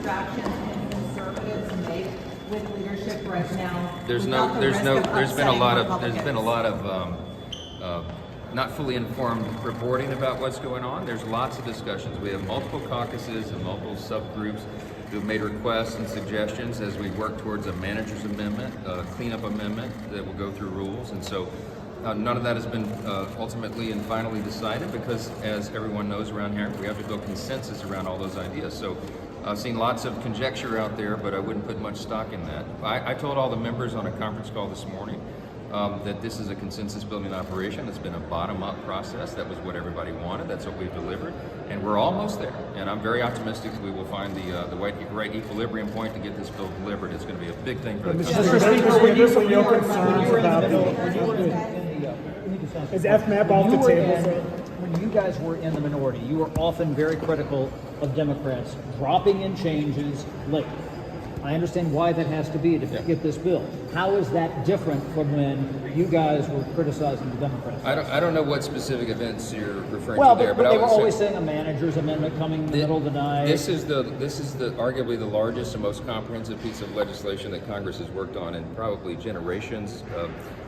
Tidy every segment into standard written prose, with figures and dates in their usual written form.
distractions can conservatives make with leadership right now? There's been a lot of not fully informed reporting about what's going on. There's lots of discussions. We have multiple caucuses and multiple subgroups who have made requests and suggestions as we work towards a manager's amendment, a cleanup amendment that will go through rules. And so none of that has been ultimately and finally decided because, as everyone knows around here, we have to build consensus around all those ideas. So I've seen lots of conjecture out there, but I wouldn't put much stock in that. I told all the members on a conference call this morning that this is a consensus building operation. It's been a bottom-up process. That was what everybody wanted. That's what we've delivered. And we're almost there. And I'm very optimistic that we will find the right equilibrium point to get this bill delivered. It's going to be a big thing for the country. There's some real concerns about is FMAP off the table? When you guys were in the minority, you were often very critical of Democrats dropping in changes late. I understand why that has to be to get this bill. How is that different from when you guys were criticizing the Democrats? I don't know what specific events you're referring to there, but they were always saying a manager's amendment coming in the middle of the night. This is arguably the largest and most comprehensive piece of legislation that Congress has worked on in probably generations.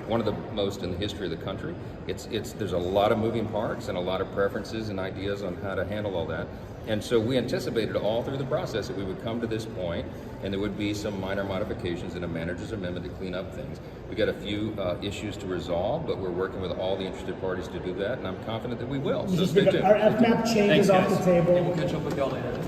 One of the most in the history of the country. There's a lot of moving parts and a lot of preferences and ideas on how to handle all that. And so we anticipated all through the process that we would come to this point and there would be some minor modifications in a manager's amendment to clean up things. We got a few issues to resolve, but we're working with all the interested parties to do that, and I'm confident that we will. So stay tuned. Our FMAP changes off the table. We'll catch up with y'all later.